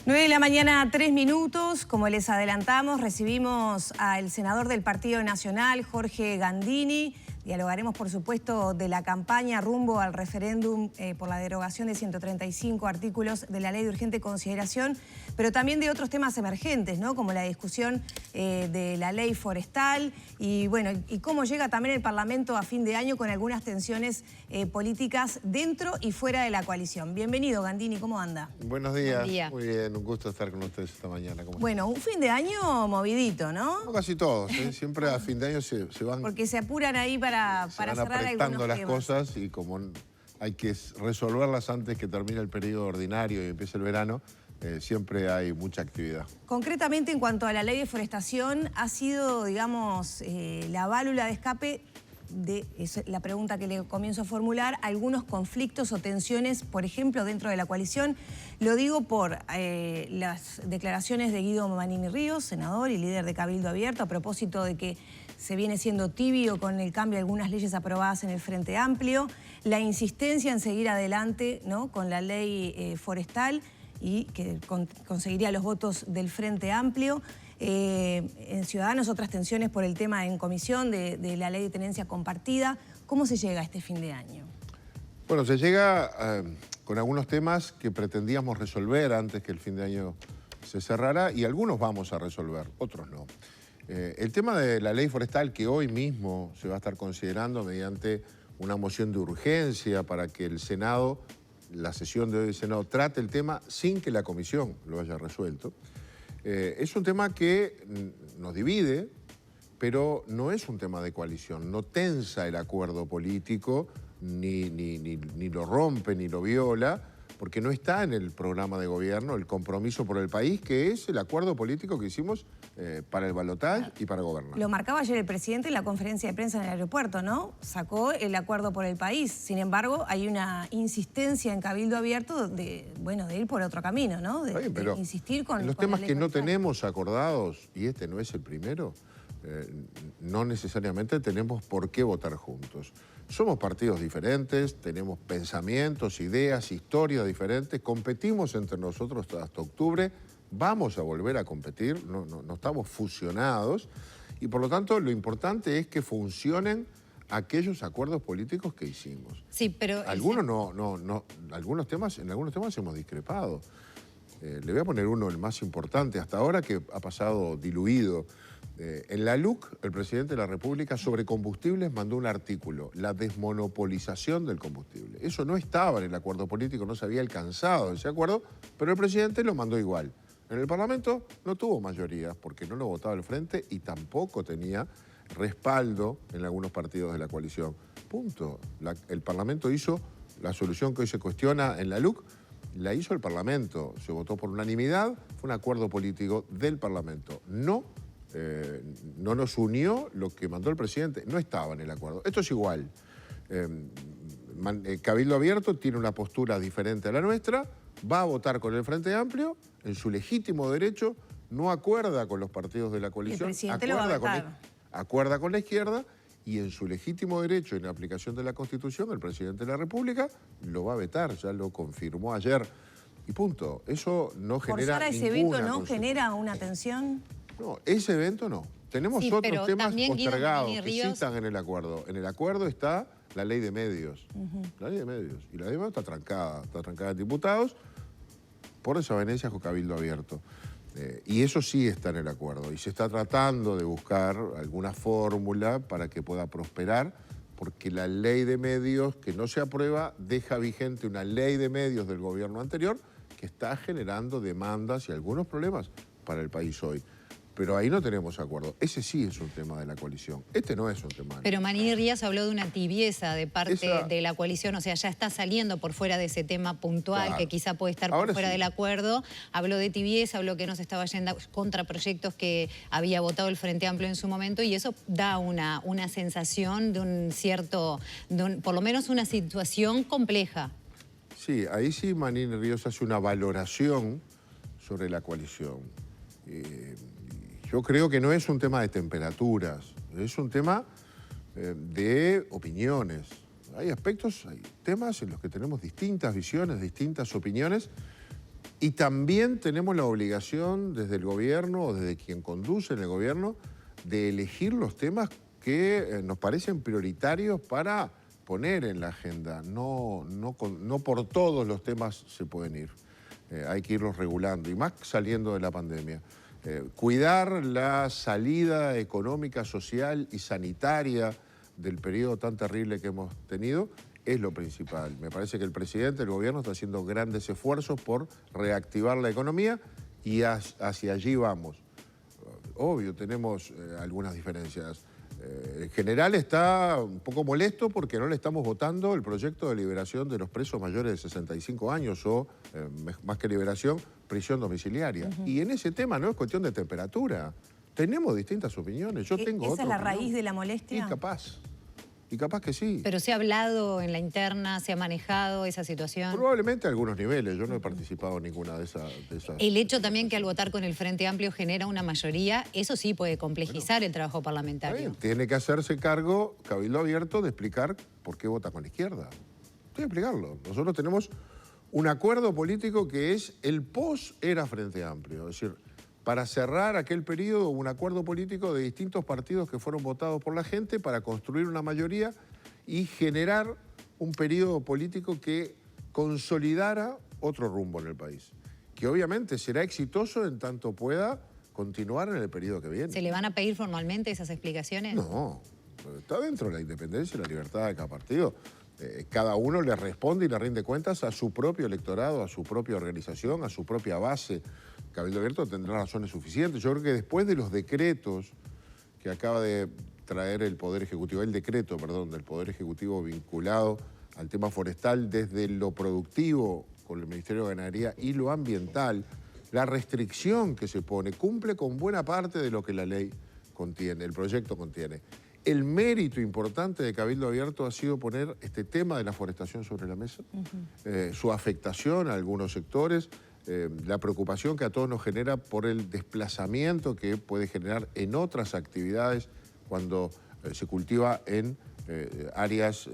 9 de la mañana, 3 minutos. Como les adelantamos, recibimos al senador del Partido Nacional, Jorge Gandini. Dialogaremos, por supuesto, de la campaña rumbo al referéndum por la derogación de 135 artículos de la Ley de Urgente Consideración, pero también de otros temas emergentes, ¿no? Como la discusión de la ley forestal y, bueno, y cómo llega también el Parlamento a fin de año con algunas tensiones políticas dentro y fuera de la coalición. Bienvenido, Gandini, ¿cómo anda? Buenos días. Buen día. Muy bien, un gusto estar con ustedes esta mañana. Bueno, un fin de año movidito, ¿no? No, casi todos, ¿eh? Siempre a fin de año se van... Porque se apuran ahí para cerrar apretando algunos las temas. cosas y como hay que resolverlas antes que termine el periodo ordinario y empiece el verano, siempre hay mucha actividad. Concretamente, en cuanto a la ley de forestación, ha sido, digamos, la válvula de escape es la pregunta que le comienzo a formular, algunos conflictos o tensiones, por ejemplo, dentro de la coalición. Lo digo por las declaraciones de Guido Manini Ríos, senador y líder de Cabildo Abierto, a propósito de que se viene siendo tibio con el cambio de algunas leyes aprobadas en el Frente Amplio, la insistencia en seguir adelante, ¿no?, con la ley forestal y que conseguiría los votos del Frente Amplio. En Ciudadanos otras tensiones por el tema en comisión de la ley de tenencia compartida. ¿Cómo se llega a este fin de año? Bueno, se llega con algunos temas que pretendíamos resolver antes que el fin de año se cerrara y algunos vamos a resolver, otros no. El tema de la ley forestal que hoy mismo se va a estar considerando mediante una moción de urgencia para que el Senado, la sesión de hoy del Senado, trate el tema sin que la comisión lo haya resuelto. Es un tema que nos divide, pero no es un tema de coalición, no tensa el acuerdo político, ni lo rompe, ni lo viola, porque no está en el programa de gobierno el compromiso por el país, que es el acuerdo político que hicimos para el balotaje y para gobernar. Lo marcaba ayer el presidente en la conferencia de prensa en el aeropuerto, ¿no? Sacó el acuerdo por el país. Sin embargo, hay una insistencia en Cabildo Abierto de ir por otro camino, ¿no? De insistir con los temas que no forestal. tenemos acordados, y este no es el primero, no necesariamente tenemos por qué votar juntos. Somos partidos diferentes, tenemos pensamientos, ideas, historias diferentes, competimos entre nosotros hasta octubre, vamos a volver a competir, no estamos fusionados y por lo tanto lo importante es que funcionen aquellos acuerdos políticos que hicimos. Sí, pero... En algunos temas hemos discrepado. Le voy a poner uno, el más importante hasta ahora, que ha pasado diluido. En la LUC, el presidente de la República sobre combustibles mandó un artículo, la desmonopolización del combustible. Eso no estaba en el acuerdo político, no se había alcanzado ese acuerdo, pero el presidente lo mandó igual. En el Parlamento no tuvo mayoría porque no lo votaba el Frente y tampoco tenía respaldo en algunos partidos de la coalición. Punto. El Parlamento hizo la solución que hoy se cuestiona en la LUC, la hizo el Parlamento. Se votó por unanimidad, fue un acuerdo político del Parlamento. No nos unió lo que mandó el presidente, no estaba en el acuerdo. Esto es igual. Cabildo Abierto tiene una postura diferente a la nuestra, va a votar con el Frente Amplio, en su legítimo derecho, no acuerda con los partidos de la coalición, acuerda con la izquierda y en su legítimo derecho en aplicación de la Constitución, el presidente de la República lo va a vetar, ya lo confirmó ayer. Y punto. Eso no genera ¿Forzar a ese veto no genera una tensión? No, ese evento no. Tenemos otros temas postergados que sí están en el acuerdo. En el acuerdo está la ley de medios. La ley de medios. Y la ley de medios está trancada en diputados por desavenencias con Cabildo Abierto. Y eso sí está en el acuerdo. Y se está tratando de buscar alguna fórmula para que pueda prosperar, porque la ley de medios que no se aprueba deja vigente una ley de medios del gobierno anterior que está generando demandas y algunos problemas para el país hoy. Pero ahí no tenemos acuerdo. Ese sí es un tema de la coalición. Este no es un tema. Pero Manini Ríos habló de una tibieza de parte de la coalición, o sea, ya está saliendo por fuera de ese tema puntual, claro, que quizá puede estar por fuera del acuerdo. Habló de tibieza, habló que no se estaba yendo contra proyectos que había votado el Frente Amplio en su momento y eso da una sensación de un cierto, por lo menos una situación compleja. Sí, ahí sí Manini Ríos hace una valoración sobre la coalición. Yo creo que no es un tema de temperaturas, es un tema de opiniones. Hay aspectos, hay temas en los que tenemos distintas visiones, distintas opiniones, Y también tenemos la obligación desde el gobierno o desde quien conduce en el gobierno de elegir los temas que nos parecen prioritarios para poner en la agenda. No por todos los temas se pueden ir. Hay que irlos regulando, y más saliendo de la pandemia. Cuidar la salida económica, social y sanitaria del periodo tan terrible que hemos tenido es lo principal. Me parece que el presidente, el gobierno, está haciendo grandes esfuerzos por reactivar la economía y hacia allí vamos. Obvio, tenemos algunas diferencias. En general está un poco molesto porque no le estamos votando el proyecto de liberación de los presos mayores de 65 años o, más que liberación, prisión domiciliaria. Y en ese tema no es cuestión de temperatura. Tenemos distintas opiniones. Yo tengo ¿Esa otra es la opinión. raíz de la molestia? Y capaz que sí. ¿Pero se ha hablado en la interna, se ha manejado esa situación? Probablemente a algunos niveles. Yo no he participado en ninguna de esas. El hecho también que al votar con el Frente Amplio genera una mayoría, eso sí puede complejizar el trabajo parlamentario. Tiene que hacerse cargo Cabildo Abierto de explicar por qué vota con la izquierda. Tiene que explicarlo. Nosotros tenemos un acuerdo político que es el post-era Frente Amplio. Es decir, para cerrar aquel periodo, un acuerdo político de distintos partidos que fueron votados por la gente para construir una mayoría y generar un periodo político que consolidara otro rumbo en el país, que obviamente será exitoso en tanto pueda continuar en el periodo que viene. ¿Se le van a pedir formalmente esas explicaciones? No, está dentro de la independencia y la libertad de cada partido. Cada uno le responde y le rinde cuentas a su propio electorado, a su propia organización, a su propia base. Cabildo Abierto tendrá razones suficientes. Yo creo que después de los decretos que acaba de traer el Poder Ejecutivo, del Poder Ejecutivo vinculado al tema forestal desde lo productivo con el Ministerio de Ganadería y lo ambiental, la restricción que se pone cumple con buena parte de lo que la ley contiene, el proyecto contiene. El mérito importante de Cabildo Abierto ha sido poner este tema de la forestación sobre la mesa, su afectación a algunos sectores, la preocupación que a todos nos genera por el desplazamiento que puede generar en otras actividades cuando se cultiva en áreas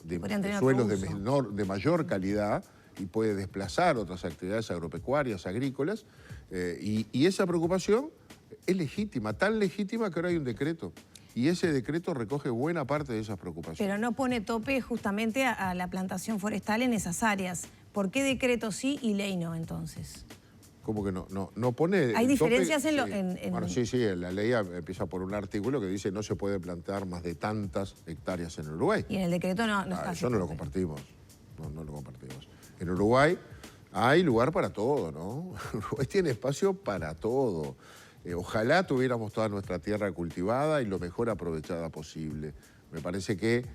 de suelos de mayor calidad y puede desplazar otras actividades agropecuarias, agrícolas, y esa preocupación es legítima, tan legítima que ahora hay un decreto. Y ese decreto recoge buena parte de esas preocupaciones. Pero no pone tope justamente a la plantación forestal en esas áreas. ¿Por qué decreto sí y ley no, entonces? ¿Cómo que no? No pone... ¿Hay diferencias tope, en Bueno, sí, la ley empieza por un artículo que dice no se puede plantar más de tantas hectáreas en Uruguay. Y en el decreto no está. Eso no lo compartimos. No lo compartimos. En Uruguay hay lugar para todo, ¿no? Uruguay tiene espacio para todo. Ojalá tuviéramos toda nuestra tierra cultivada y lo mejor aprovechada posible. Me parece que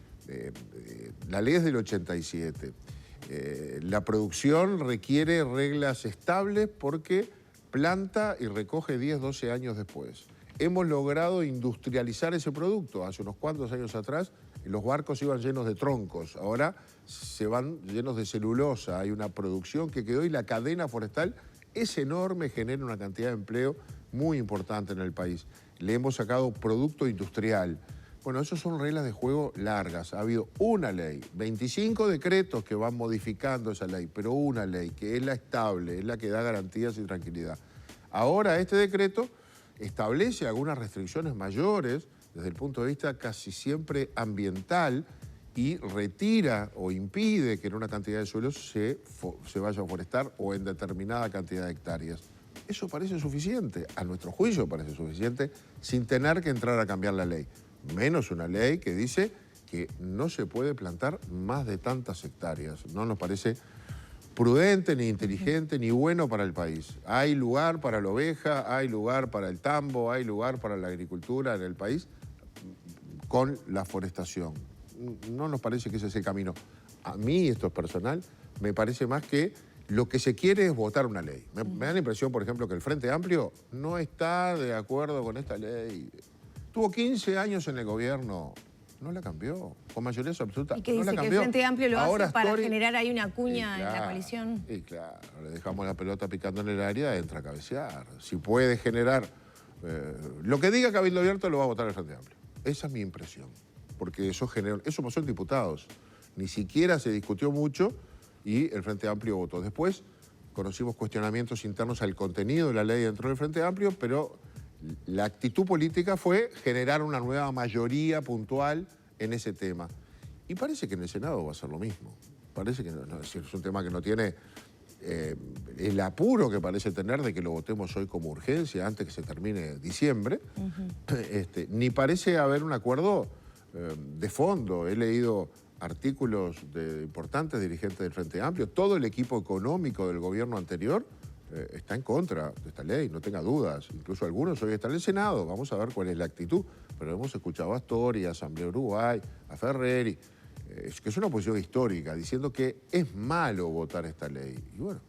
la ley es del 87. La producción requiere reglas estables porque planta y recoge 10, 12 años después. Hemos logrado industrializar ese producto. Hace unos cuantos años atrás los barcos iban llenos de troncos, ahora se van llenos de celulosa. Hay una producción que quedó y la cadena forestal es enorme, genera una cantidad de empleo muy importante en el país. Le hemos sacado producto industrial. Bueno, esas son reglas de juego largas. Ha habido una ley, 25 decretos que van modificando esa ley, pero una ley que es la estable, es la que da garantías y tranquilidad. Ahora este decreto establece algunas restricciones mayores desde el punto de vista casi siempre ambiental y retira o impide que en una cantidad de suelos se vaya a forestar o en determinada cantidad de hectáreas. Eso parece suficiente, a nuestro juicio parece suficiente, sin tener que entrar a cambiar la ley. Menos una ley que dice que no se puede plantar más de tantas hectáreas. No nos parece prudente, ni inteligente, ni bueno para el país. Hay lugar para la oveja, hay lugar para el tambo, hay lugar para la agricultura en el país con la forestación. No nos parece que ese es el camino. A mí, esto es personal, me parece más que lo que se quiere es votar una ley. Me da la impresión, por ejemplo, que el Frente Amplio no está de acuerdo con esta ley. Tuvo 15 años en el gobierno, no la cambió, con mayoría absoluta. ¿Y qué no dice la que cambió. el Frente Amplio lo Ahora hace para Story, generar ahí una cuña en la coalición? Y claro, le dejamos la pelota picando en el área, entra a cabecear. Si puede generar... lo que diga Cabildo Abierto lo va a votar el Frente Amplio. Esa es mi impresión, porque eso pasó en diputados. Ni siquiera se discutió mucho y el Frente Amplio votó. Después conocimos cuestionamientos internos al contenido de la ley dentro del Frente Amplio, pero la actitud política fue generar una nueva mayoría puntual en ese tema. Y parece que en el Senado va a ser lo mismo. Parece que es un tema que no tiene el apuro que parece tener de que lo votemos hoy como urgencia antes que se termine diciembre. Ni parece haber un acuerdo de fondo. He leído artículos de importantes dirigentes del Frente Amplio. Todo el equipo económico del gobierno anterior está en contra de esta ley, no tenga dudas. Incluso algunos hoy están en el Senado. Vamos a ver cuál es la actitud. Pero hemos escuchado a Astori, a Asamblea Uruguay, a Ferreri, que es una posición histórica, diciendo que es malo votar esta ley. Y bueno,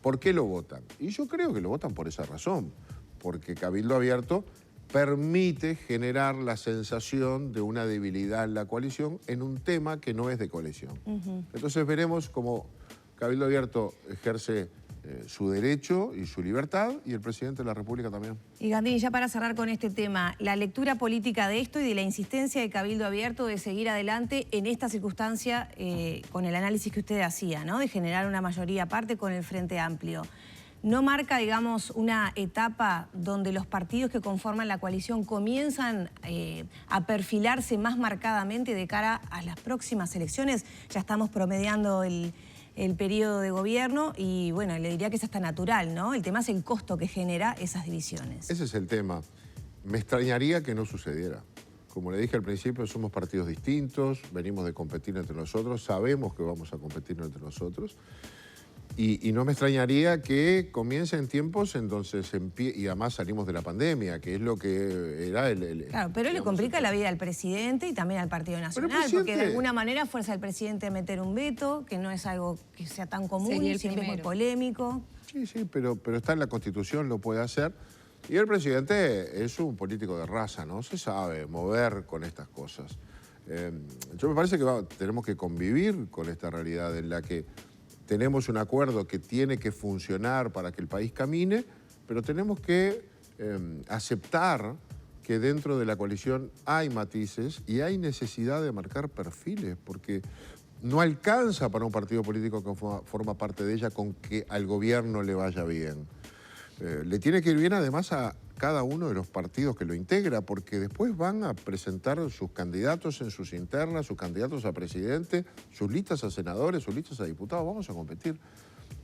¿por qué lo votan? Y yo creo que lo votan por esa razón, porque Cabildo Abierto permite generar la sensación de una debilidad en la coalición en un tema que no es de coalición. Entonces veremos cómo Cabildo Abierto ejerce su derecho y su libertad, y el presidente de la República también. Y Gandini, ya para cerrar con este tema, la lectura política de esto y de la insistencia de Cabildo Abierto de seguir adelante en esta circunstancia con el análisis que usted hacía, ¿no? De generar una mayoría aparte con el Frente Amplio. ¿No marca, digamos, una etapa donde los partidos que conforman la coalición comienzan a perfilarse más marcadamente de cara a las próximas elecciones? Ya estamos promediando el periodo de gobierno y, bueno, le diría que es hasta natural, ¿no? El tema es el costo que genera esas divisiones. Ese es el tema. Me extrañaría que no sucediera. Como le dije al principio, somos partidos distintos, venimos de competir entre nosotros, sabemos que vamos a competir entre nosotros. Y no me extrañaría que comiencen tiempos en donde y además salimos de la pandemia, que es lo que era Claro, pero le complica la vida al presidente y también al Partido Nacional, porque de alguna manera fuerza al presidente a meter un veto, que no es algo que sea tan común, siempre es muy polémico. Sí, pero está en la Constitución, lo puede hacer. Y el presidente es un político de raza, ¿no? Se sabe mover con estas cosas. Yo me parece que tenemos que convivir con esta realidad en la que tenemos un acuerdo que tiene que funcionar para que el país camine, pero tenemos que aceptar que dentro de la coalición hay matices y hay necesidad de marcar perfiles, porque no alcanza para un partido político que forma parte de ella con que al gobierno le vaya bien. Le tiene que ir bien además a cada uno de los partidos que lo integra, porque después van a presentar sus candidatos en sus internas, sus candidatos a presidente, sus listas a senadores, sus listas a diputados. Vamos a competir.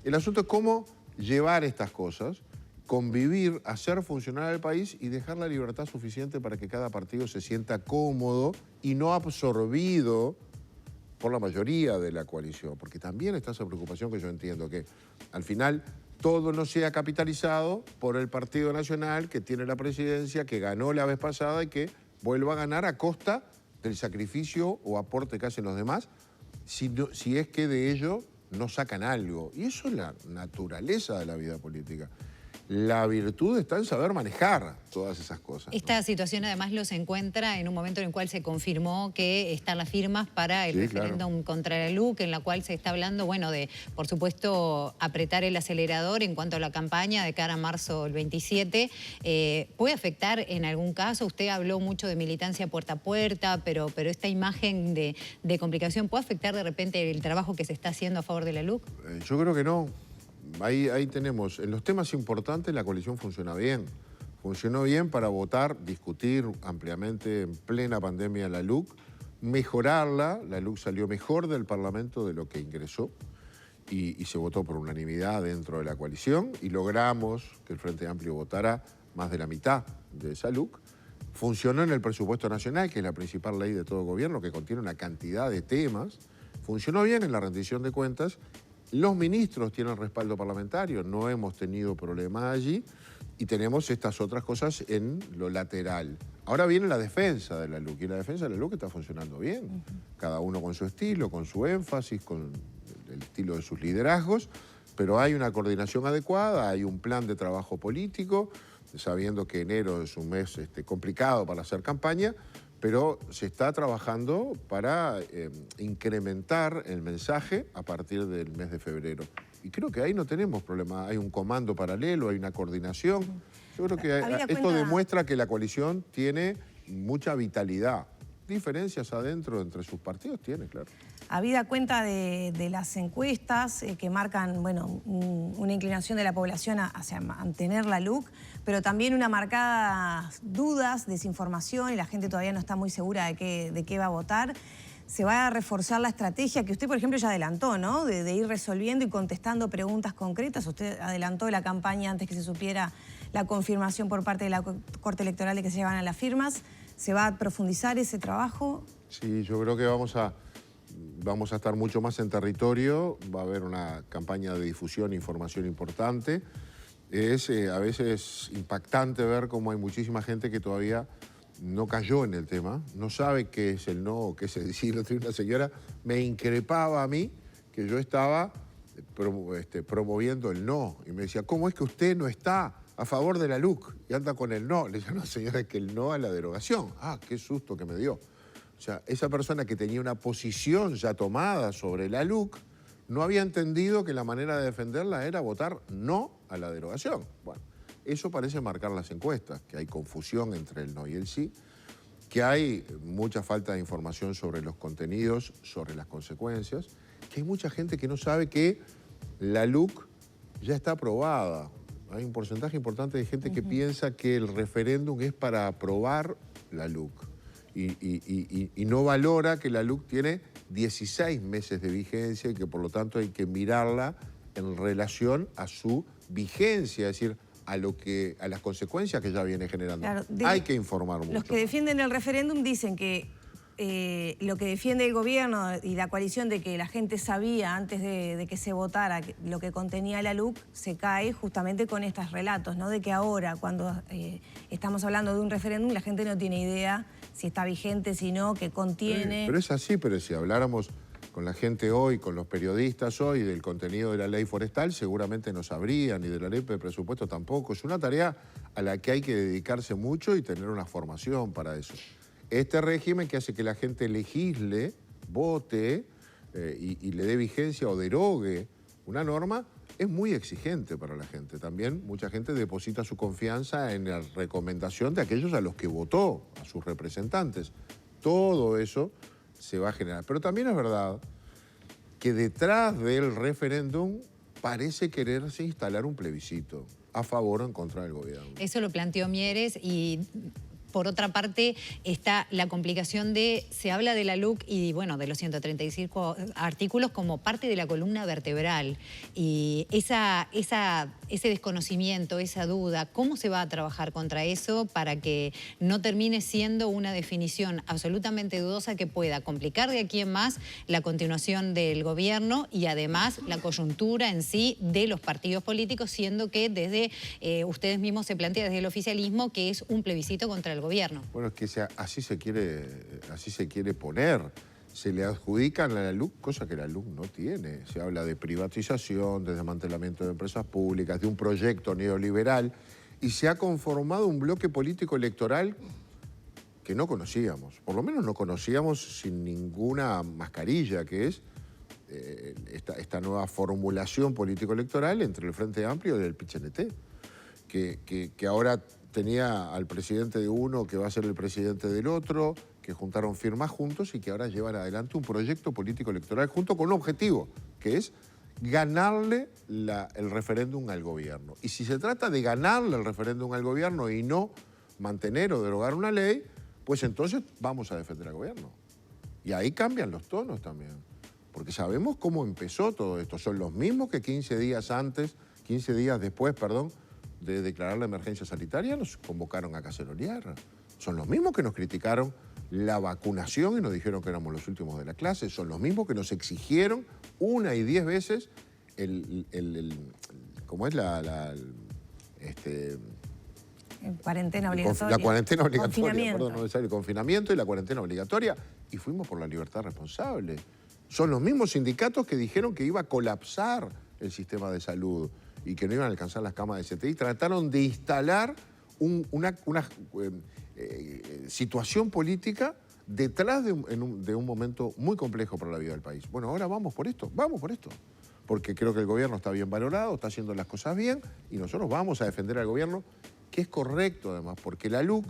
El asunto es cómo llevar estas cosas, convivir, hacer funcionar el país y dejar la libertad suficiente para que cada partido se sienta cómodo y no absorbido por la mayoría de la coalición, porque también está esa preocupación que yo entiendo, que al final todo no sea capitalizado por el Partido Nacional, que tiene la presidencia, que ganó la vez pasada y que vuelva a ganar a costa del sacrificio o aporte que hacen los demás, si es que de ello no sacan algo. Y eso es la naturaleza de la vida política. La virtud está en saber manejar todas esas cosas, ¿no? Esta situación además los encuentra en un momento en el cual se confirmó que están las firmas para el referéndum contra la LUC, en la cual se está hablando, bueno, de, por supuesto, apretar el acelerador en cuanto a la campaña de cara a marzo del 27. ¿Puede afectar en algún caso? Usted habló mucho de militancia puerta a puerta, pero esta imagen de complicación, ¿puede afectar de repente el trabajo que se está haciendo a favor de la LUC? Yo creo que no. Ahí tenemos, en los temas importantes la coalición funciona bien. Funcionó bien para votar, discutir ampliamente en plena pandemia la LUC, mejorarla. La LUC salió mejor del Parlamento de lo que ingresó y se votó por unanimidad dentro de la coalición y logramos que el Frente Amplio votara más de la mitad de esa LUC. Funcionó en el presupuesto nacional, que es la principal ley de todo gobierno, que contiene una cantidad de temas. Funcionó bien en la rendición de cuentas. Los ministros tienen respaldo parlamentario, no hemos tenido problemas allí y tenemos estas otras cosas en lo lateral. Ahora viene la defensa de la LUC y la defensa de la LUC está funcionando bien. Cada uno con su estilo, con su énfasis, con el estilo de sus liderazgos, pero hay una coordinación adecuada, hay un plan de trabajo político, sabiendo que enero es un mes complicado para hacer campaña, pero se está trabajando para incrementar el mensaje a partir del mes de febrero. Y creo que ahí no tenemos problema. Hay un comando paralelo, hay una coordinación. Yo creo que esto demuestra que la coalición tiene mucha vitalidad. diferencias adentro entre sus partidos tiene, claro. Habida cuenta de las encuestas que marcan, bueno, una inclinación de la población hacia mantener la LUC, pero también una marcada dudas, desinformación, y la gente todavía no está muy segura de qué va a votar. Se va a reforzar la estrategia que usted, por ejemplo, ya adelantó, ¿no? De ir resolviendo y contestando preguntas concretas. Usted adelantó la campaña antes que se supiera la confirmación por parte de la Corte Electoral de que se llevan a las firmas. ¿Se va a profundizar ese trabajo? Sí, yo creo que vamos a estar mucho más en territorio. Va a haber una campaña de difusión e información importante. Es a veces impactante ver cómo hay muchísima gente que todavía no cayó en el tema, no sabe qué es el no o qué es el sí. Una señora me increpaba a mí que yo estaba promoviendo el no. Y me decía, ¿cómo es que usted no está a favor de la LUC y anda con el no? Le decía, no, señora, es que el no a la derogación. Ah, qué susto que me dio. O sea, esa persona que tenía una posición ya tomada sobre la LUC no había entendido que la manera de defenderla era votar no a la derogación. Bueno, eso parece marcar las encuestas, que hay confusión entre el no y el sí, que hay mucha falta de información sobre los contenidos, sobre las consecuencias, que hay mucha gente que no sabe que la LUC ya está aprobada. Hay un porcentaje importante de gente que piensa que el referéndum es para aprobar la LUC y no valora que la LUC tiene 16 meses de vigencia y que por lo tanto hay que mirarla en relación a su vigencia, es decir, a las consecuencias que ya viene generando. Claro, hay que informar mucho. Los que defienden el referéndum dicen que lo que defiende el gobierno y la coalición de que la gente sabía antes de que se votara lo que contenía la LUC se cae justamente con estos relatos, ¿no? De que ahora, cuando estamos hablando de un referéndum, la gente no tiene idea si está vigente, si no, qué contiene. Pero es así, pero si habláramos con la gente hoy, con los periodistas hoy, del contenido de la ley forestal, seguramente no sabrían, y de la ley de presupuesto tampoco. Es una tarea a la que hay que dedicarse mucho y tener una formación para eso. Este régimen que hace que la gente legisle, vote y le dé vigencia o derogue una norma, es muy exigente para la gente. También mucha gente deposita su confianza en la recomendación de aquellos a los que votó, a sus representantes. Todo eso se va a generar. Pero también es verdad que detrás del referéndum parece quererse instalar un plebiscito a favor o en contra del gobierno. Eso lo planteó Mieres y... Por otra parte, está la complicación se habla de la LUC y, bueno, de los 135 artículos como parte de la columna vertebral. Y ese desconocimiento, esa duda, ¿cómo se va a trabajar contra eso para que no termine siendo una definición absolutamente dudosa que pueda complicar de aquí en más la continuación del gobierno y además la coyuntura en sí de los partidos políticos, siendo que desde ustedes mismos se plantea desde el oficialismo que es un plebiscito contra el gobierno? Bueno, es que así se quiere poner. Se le adjudican a la LUC cosa que la LUC no tiene. Se habla de privatización, de desmantelamiento de empresas públicas, de un proyecto neoliberal, y se ha conformado un bloque político electoral que no conocíamos. Por lo menos no conocíamos sin ninguna mascarilla, que es esta nueva formulación político-electoral entre el Frente Amplio y el PIT-CNT, que ahora tenía al presidente de uno que va a ser el presidente del otro, que juntaron firmas juntos y que ahora llevan adelante un proyecto político electoral junto con un objetivo, que es ganarle el referéndum al gobierno. Y si se trata de ganarle el referéndum al gobierno y no mantener o derogar una ley, pues entonces vamos a defender al gobierno. Y ahí cambian los tonos también, porque sabemos cómo empezó todo esto. Son los mismos que 15 días después, de declarar la emergencia sanitaria, nos convocaron a cacerolear. Son los mismos que nos criticaron la vacunación y nos dijeron que éramos los últimos de la clase. Son los mismos que nos exigieron 1 y 10 veces ¿cómo es cuarentena obligatoria. La cuarentena obligatoria, Confinamiento. perdón, el confinamiento y la cuarentena obligatoria. Y fuimos por la libertad responsable. Son los mismos sindicatos que dijeron que iba a colapsar el sistema de salud y que no iban a alcanzar las camas de CTI, trataron de instalar una situación política detrás de un momento muy complejo para la vida del país. Bueno, ahora vamos por esto, porque creo que el gobierno está bien valorado, está haciendo las cosas bien, y nosotros vamos a defender al gobierno, que es correcto además, porque la LUC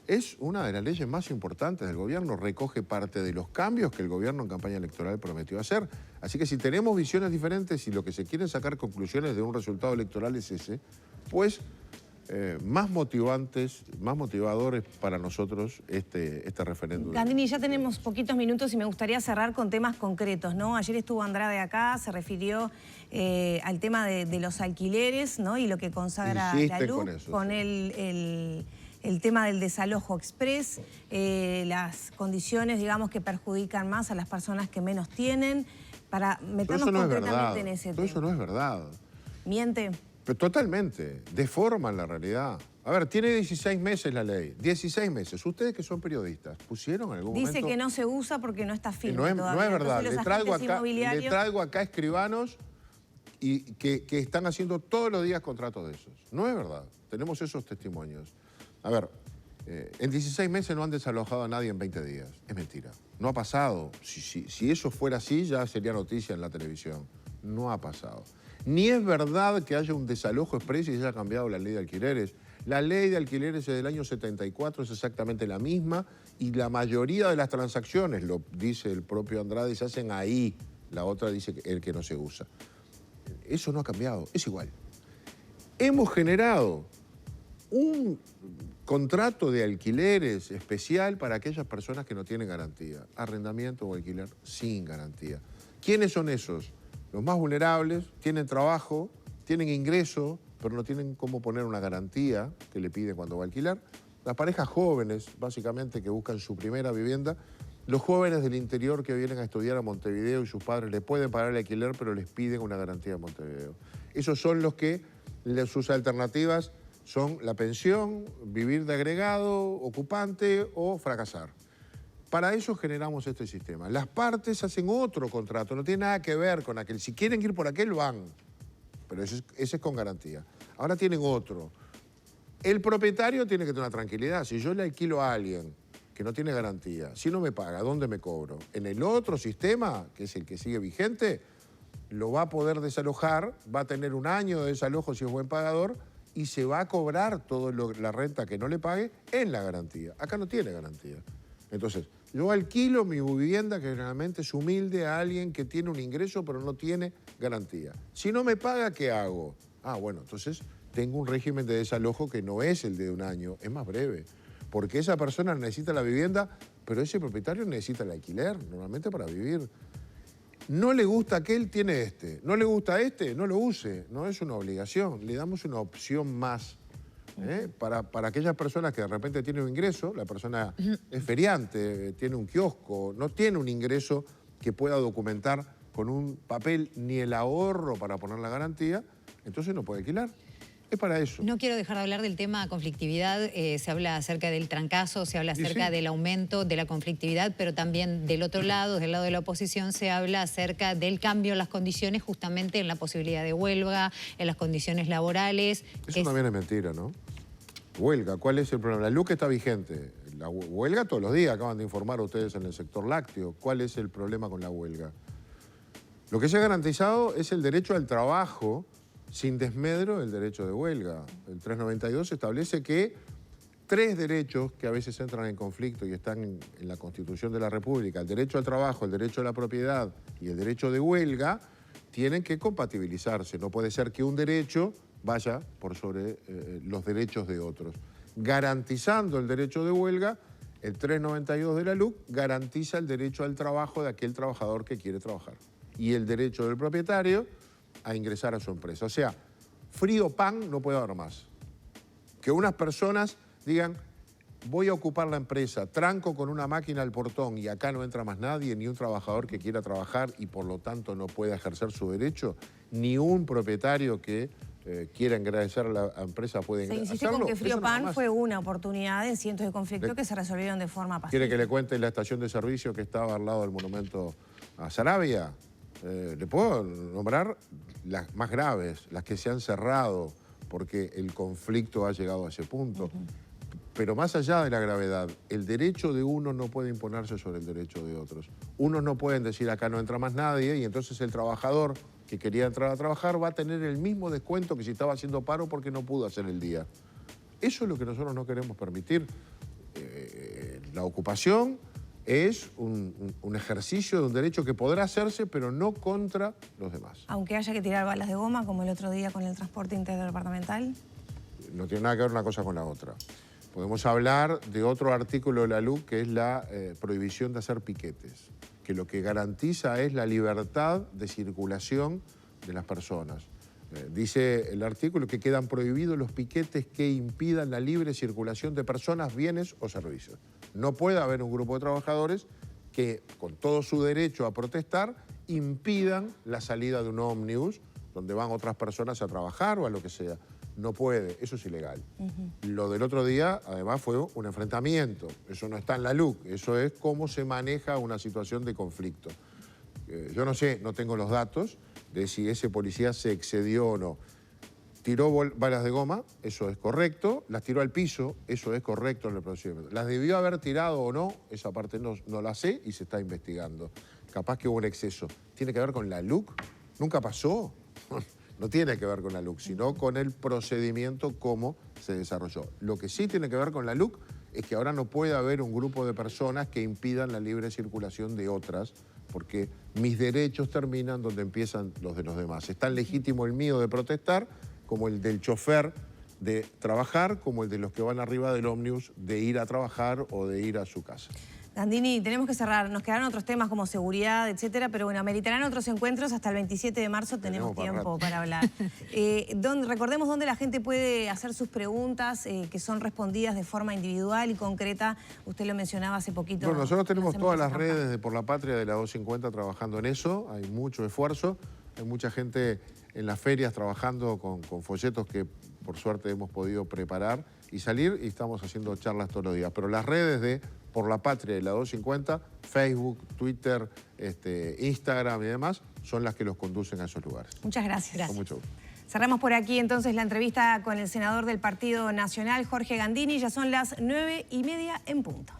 es una de las leyes más importantes del gobierno, recoge parte de los cambios que el gobierno en campaña electoral prometió hacer. Así que si tenemos visiones diferentes y lo que se quieren sacar conclusiones de un resultado electoral es ese, pues más motivantes, más motivadores para nosotros este referéndum. Gandini, ya tenemos poquitos minutos y me gustaría cerrar con temas concretos, ¿no? Ayer estuvo Andrade acá, se refirió al tema de los alquileres, ¿no? Y lo que consagra la LUC con el tema del desalojo express, las condiciones, digamos, que perjudican más a las personas que menos tienen, para meternos concretamente en ese tema. Todo eso no es verdad. ¿Miente? Pero totalmente, deforman la realidad. A ver, tiene 16 meses la ley, 16 meses. Ustedes que son periodistas, ¿pusieron en algún momento? Dice que no se usa porque no está firme todavía. No es verdad, le traigo acá escribanos que están haciendo todos los días contratos de esos. No es verdad, tenemos esos testimonios. A ver, en 16 meses no han desalojado a nadie en 20 días. Es mentira, no ha pasado. Si eso fuera así, ya sería noticia en la televisión. No ha pasado. Ni es verdad que haya un desalojo expreso y se haya cambiado la ley de alquileres. La ley de alquileres es del año 74, es exactamente la misma y la mayoría de las transacciones, lo dice el propio Andrade, se hacen ahí. La otra dice el que no se usa. Eso no ha cambiado, es igual. Hemos generado un contrato de alquileres especial para aquellas personas que no tienen garantía. Arrendamiento o alquiler sin garantía. ¿Quiénes son esos? Los más vulnerables, tienen trabajo, tienen ingreso, pero no tienen cómo poner una garantía que le piden cuando va a alquilar. Las parejas jóvenes, básicamente, que buscan su primera vivienda. Los jóvenes del interior que vienen a estudiar a Montevideo y sus padres les pueden pagar el alquiler, pero les piden una garantía en Montevideo. Esos son los que sus alternativas son la pensión, vivir de agregado, ocupante o fracasar. Para eso generamos este sistema. Las partes hacen otro contrato, no tiene nada que ver con aquel. Si quieren ir por aquel, van. Pero ese es con garantía. Ahora tienen otro. El propietario tiene que tener una tranquilidad. Si yo le alquilo a alguien que no tiene garantía, si no me paga, ¿dónde me cobro? En el otro sistema, que es el que sigue vigente, lo va a poder desalojar, va a tener un año de desalojo si es buen pagador y se va a cobrar toda la renta que no le pague en la garantía. Acá no tiene garantía. Entonces, yo alquilo mi vivienda, que generalmente es humilde, a alguien que tiene un ingreso pero no tiene garantía. Si no me paga, ¿qué hago? Ah, bueno, entonces tengo un régimen de desalojo que no es el de un año, es más breve. Porque esa persona necesita la vivienda, pero ese propietario necesita el alquiler, normalmente para vivir. No le gusta aquel, tiene este. No le gusta este, no lo use. No es una obligación, le damos una opción más. Para aquellas personas que de repente tienen un ingreso, la persona es feriante, tiene un kiosco, no tiene un ingreso que pueda documentar con un papel ni el ahorro para poner la garantía, entonces no puede alquilar. Es para eso. No quiero dejar de hablar del tema conflictividad. Se habla acerca del trancazo, se habla acerca del aumento de la conflictividad, pero también del otro lado, del lado de la oposición, se habla acerca del cambio en las condiciones, justamente en la posibilidad de huelga, en las condiciones laborales. Eso también es mentira, ¿no? Huelga, ¿cuál es el problema? La LUC está vigente. La huelga todos los días, acaban de informar ustedes en el sector lácteo. ¿Cuál es el problema con la huelga? Lo que se ha garantizado es el derecho al trabajo sin desmedro del derecho de huelga. El 392 establece que 3 derechos que a veces entran en conflicto y están en la Constitución de la República, el derecho al trabajo, el derecho a la propiedad y el derecho de huelga, tienen que compatibilizarse. No puede ser que un derecho vaya por sobre los derechos de otros. Garantizando el derecho de huelga, el 392 de la LUC garantiza el derecho al trabajo de aquel trabajador que quiere trabajar y el derecho del propietario a ingresar a su empresa. O sea, frío pan no puede haber más. Que unas personas digan, voy a ocupar la empresa, tranco con una máquina al portón y acá no entra más nadie, ni un trabajador que quiera trabajar y por lo tanto no pueda ejercer su derecho, ni un propietario que quiera ingresar a la empresa puede hacerlo. Se insiste con que Frío Pan fue una oportunidad en cientos de conflictos que se resolvieron de forma pacífica. ¿Quiere que le cuente la estación de servicio que estaba al lado del monumento a Sarabia? Le puedo nombrar las más graves, las que se han cerrado porque el conflicto ha llegado a ese punto. Pero más allá de la gravedad, el derecho de uno no puede imponerse sobre el derecho de otros. Unos no pueden decir acá no entra más nadie y entonces el trabajador que quería entrar a trabajar va a tener el mismo descuento que si estaba haciendo paro porque no pudo hacer el día. Eso es lo que nosotros no queremos permitir. la ocupación es un ejercicio de un derecho que podrá hacerse, pero no contra los demás. Aunque haya que tirar balas de goma, como el otro día con el transporte interdepartamental. No tiene nada que ver una cosa con la otra. Podemos hablar de otro artículo de la LUC, que es la prohibición de hacer piquetes, que lo que garantiza es la libertad de circulación de las personas. Dice el artículo que quedan prohibidos los piquetes que impidan la libre circulación de personas, bienes o servicios. No puede haber un grupo de trabajadores que, con todo su derecho a protestar, impidan la salida de un ómnibus donde van otras personas a trabajar o a lo que sea. No puede, eso es ilegal. Lo del otro día, además, fue un enfrentamiento. Eso no está en la LUC, eso es cómo se maneja una situación de conflicto. Yo no sé, no tengo los datos de si ese policía se excedió o no. Tiró balas de goma, eso es correcto. Las tiró al piso, eso es correcto en el procedimiento. Las debió haber tirado o no, esa parte no la sé y se está investigando. Capaz que hubo un exceso. ¿Tiene que ver con la LUC? Nunca pasó. No tiene que ver con la LUC, sino con el procedimiento, cómo se desarrolló. Lo que sí tiene que ver con la LUC es que ahora no puede haber un grupo de personas que impidan la libre circulación de otras, porque mis derechos terminan donde empiezan los de los demás. Es tan legítimo el mío de protestar como el del chofer de trabajar, como el de los que van arriba del ómnibus de ir a trabajar o de ir a su casa. Gandini, tenemos que cerrar. Nos quedaron otros temas como seguridad, etcétera, pero bueno, ameritarán otros encuentros. Hasta el 27 de marzo tenemos tiempo para hablar. Recordemos dónde la gente puede hacer sus preguntas, que son respondidas de forma individual y concreta. Usted lo mencionaba hace poquito. Bueno, nosotros tenemos todas las redes de Por la Patria de la 250 trabajando en eso. Hay mucho esfuerzo. Hay mucha gente en las ferias trabajando con folletos que por suerte hemos podido preparar y salir, y estamos haciendo charlas todos los días. Pero las redes de Por la Patria de la 250, Facebook, Twitter, Instagram y demás, son las que los conducen a esos lugares. Muchas gracias. Con mucho gusto. Cerramos por aquí entonces la entrevista con el senador del Partido Nacional, Jorge Gandini. Ya son las 9:30 en punto.